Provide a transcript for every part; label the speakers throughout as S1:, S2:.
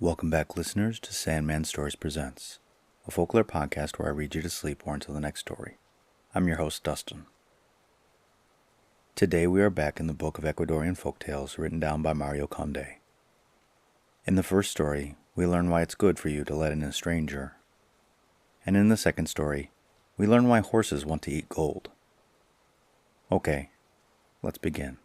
S1: Welcome back, listeners, to Sandman Stories Presents, a folklore podcast where I read you to sleep or until the next story. I'm your host, Dustin. Today we are back in the book of Ecuadorian folktales written down by Mario Conde. In the first story, we learn why it's good for you to let in a stranger. And in the second story, we learn why horses want to eat gold. Okay, let's begin.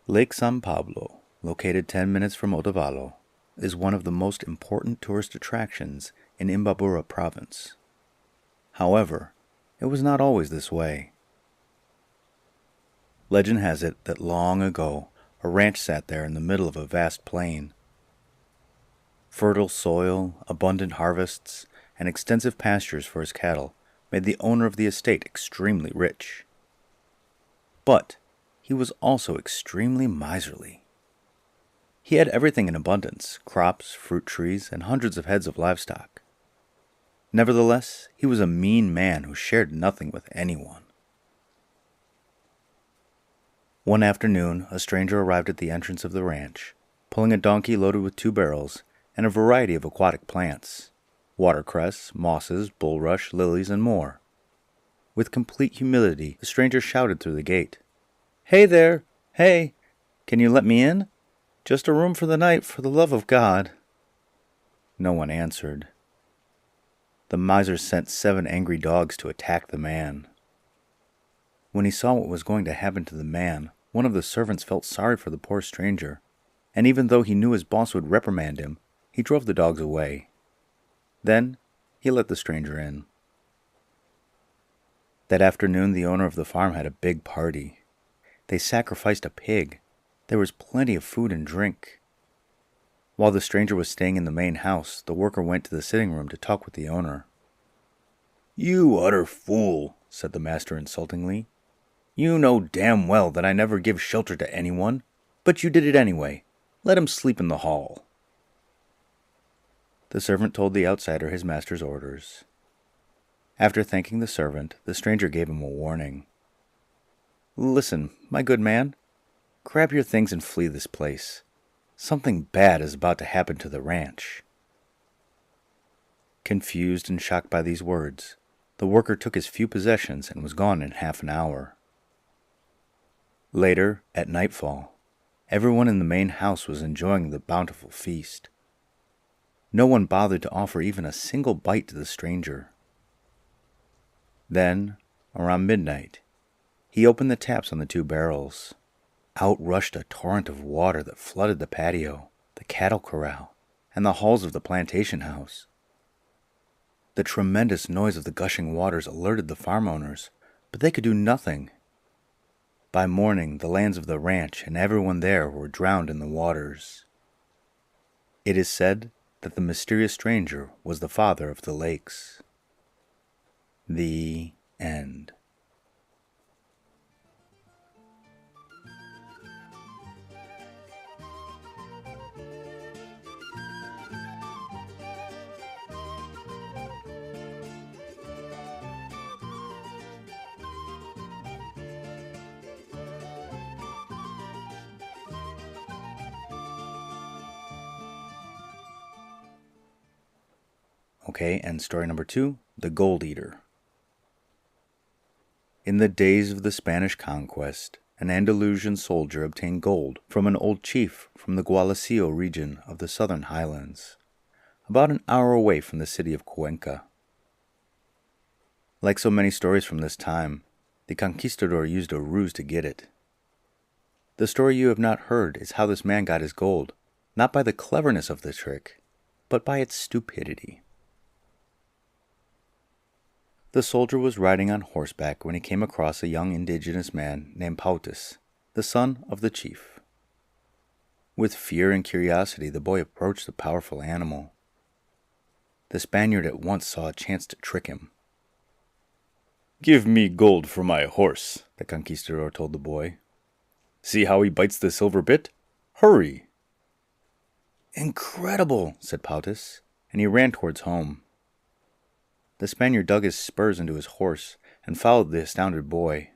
S1: Lake San Pablo, located 10 minutes from Otavalo, is one of the most important tourist attractions in Imbabura province. However, it was not always this way. Legend has it that long ago, a ranch sat there in the middle of a vast plain. Fertile soil, abundant harvests, and extensive pastures for his cattle made the owner of the estate extremely rich. But he was also extremely miserly. He had everything in abundance, crops, fruit trees, and hundreds of heads of livestock. Nevertheless, he was a mean man who shared nothing with anyone. One afternoon, a stranger arrived at the entrance of the ranch, pulling a donkey loaded with 2 barrels and a variety of aquatic plants, watercress, mosses, bulrush, lilies, and more. With complete humility, the stranger shouted through the gate, "Hey there! Hey! Can you let me in? Just a room for the night, for the love of God." No one answered. The miser sent 7 angry dogs to attack the man. When he saw what was going to happen to the man, one of the servants felt sorry for the poor stranger, and even though he knew his boss would reprimand him, he drove the dogs away. Then, he let the stranger in. That afternoon, the owner of the farm had a big party. They sacrificed a pig. There was plenty of food and drink. While the stranger was staying in the main house, the worker went to the sitting room to talk with the owner. "You utter fool," said the master insultingly. "You know damn well that I never give shelter to anyone, but you did it anyway. Let him sleep in the hall." The servant told the outsider his master's orders. After thanking the servant, the stranger gave him a warning. "Listen, my good man. Grab your things and flee this place. Something bad is about to happen to the ranch." Confused and shocked by these words, the worker took his few possessions and was gone in half an hour. Later, at nightfall, everyone in the main house was enjoying the bountiful feast. No one bothered to offer even a single bite to the stranger. Then, around midnight, he opened the taps on the 2 barrels. Out rushed a torrent of water that flooded the patio, the cattle corral, and the halls of the plantation house. The tremendous noise of the gushing waters alerted the farm owners, but they could do nothing. By morning, the lands of the ranch and everyone there were drowned in the waters. It is said that the mysterious stranger was the father of the lakes. The end. Okay, and story number 2, The Gold Eater. In the days of the Spanish conquest, an Andalusian soldier obtained gold from an old chief from the Gualaceo region of the southern highlands, about an hour away from the city of Cuenca. Like so many stories from this time, the conquistador used a ruse to get it. The story you have not heard is how this man got his gold, not by the cleverness of the trick, but by its stupidity. The soldier was riding on horseback when he came across a young indigenous man named Pautis, the son of the chief. With fear and curiosity, the boy approached the powerful animal. The Spaniard at once saw a chance to trick him. "Give me gold for my horse," the conquistador told the boy. "See how he bites the silver bit? Hurry!" "Incredible," said Pautis, and he ran towards home. The Spaniard dug his spurs into his horse and followed the astounded boy.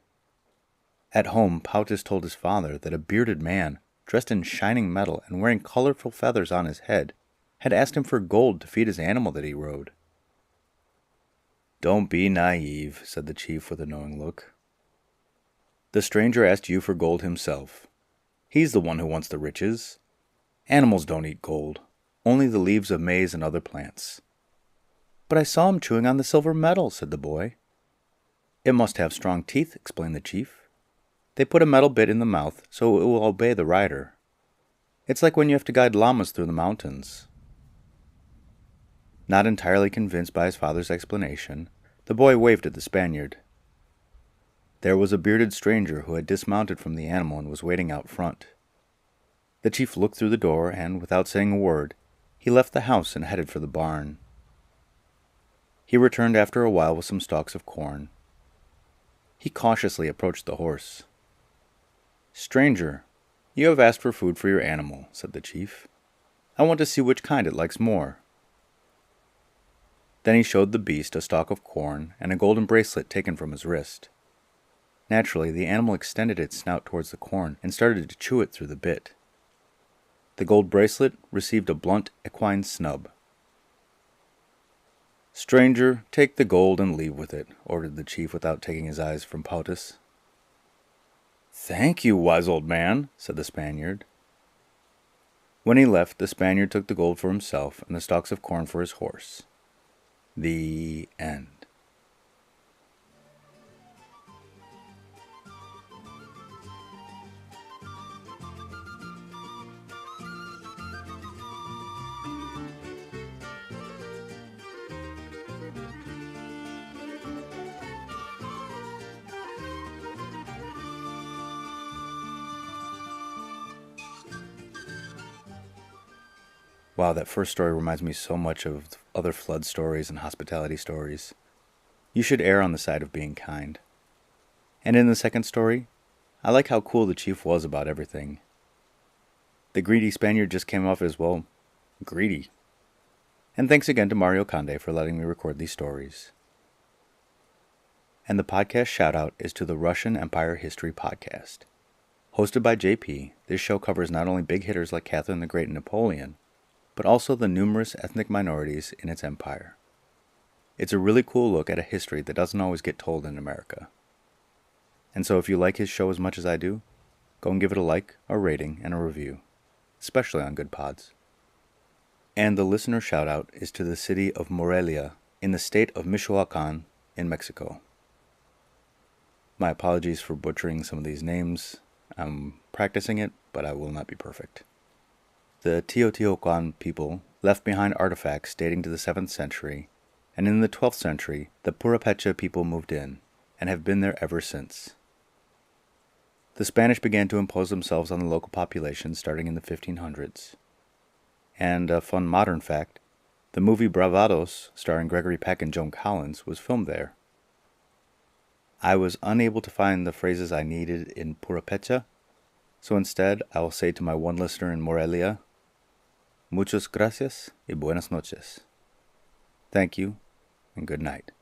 S1: At home, Pautis told his father that a bearded man, dressed in shining metal and wearing colorful feathers on his head, had asked him for gold to feed his animal that he rode. "Don't be naive," said the chief with a knowing look. "The stranger asked you for gold himself. He's the one who wants the riches. Animals don't eat gold, only the leaves of maize and other plants." "But I saw him chewing on the silver metal," said the boy. "It must have strong teeth," explained the chief. "They put a metal bit in the mouth so it will obey the rider. It's like when you have to guide llamas through the mountains." Not entirely convinced by his father's explanation, the boy waved at the Spaniard. There was a bearded stranger who had dismounted from the animal and was waiting out front. The chief looked through the door and, without saying a word, he left the house and headed for the barn. He returned after a while with some stalks of corn. He cautiously approached the horse. "Stranger, you have asked for food for your animal," said the chief. "I want to see which kind it likes more." Then he showed the beast a stalk of corn and a golden bracelet taken from his wrist. Naturally, the animal extended its snout towards the corn and started to chew it through the bit. The gold bracelet received a blunt equine snub. "Stranger, take the gold and leave with it," ordered the chief without taking his eyes from Pautus. "Thank you, wise old man," said the Spaniard. When he left, the Spaniard took the gold for himself and the stalks of corn for his horse. The end. Wow, that first story reminds me so much of other flood stories and hospitality stories. You should err on the side of being kind. And in the second story, I like how cool the chief was about everything. The greedy Spaniard just came off as, well, greedy. And thanks again to Mario Conde for letting me record these stories. And the podcast shoutout is to the Russian Empire History Podcast. Hosted by JP, this show covers not only big hitters like Catherine the Great and Napoleon, but also the numerous ethnic minorities in its empire. It's a really cool look at a history that doesn't always get told in America. And so if you like his show as much as I do, go and give it a like, a rating, and a review, especially on Good Pods. And the listener shoutout is to the city of Morelia in the state of Michoacán in Mexico. My apologies for butchering some of these names. I'm practicing it, but I will not be perfect. The Teotihuacan people left behind artifacts dating to the 7th century, and in the 12th century, the Purépecha people moved in, and have been there ever since. The Spanish began to impose themselves on the local population starting in the 1500s. And a fun modern fact, the movie Bravados, starring Gregory Peck and Joan Collins, was filmed there. I was unable to find the phrases I needed in Purépecha, so instead I will say to my one listener in Morelia, Muchas gracias y buenas noches. Thank you, and good night.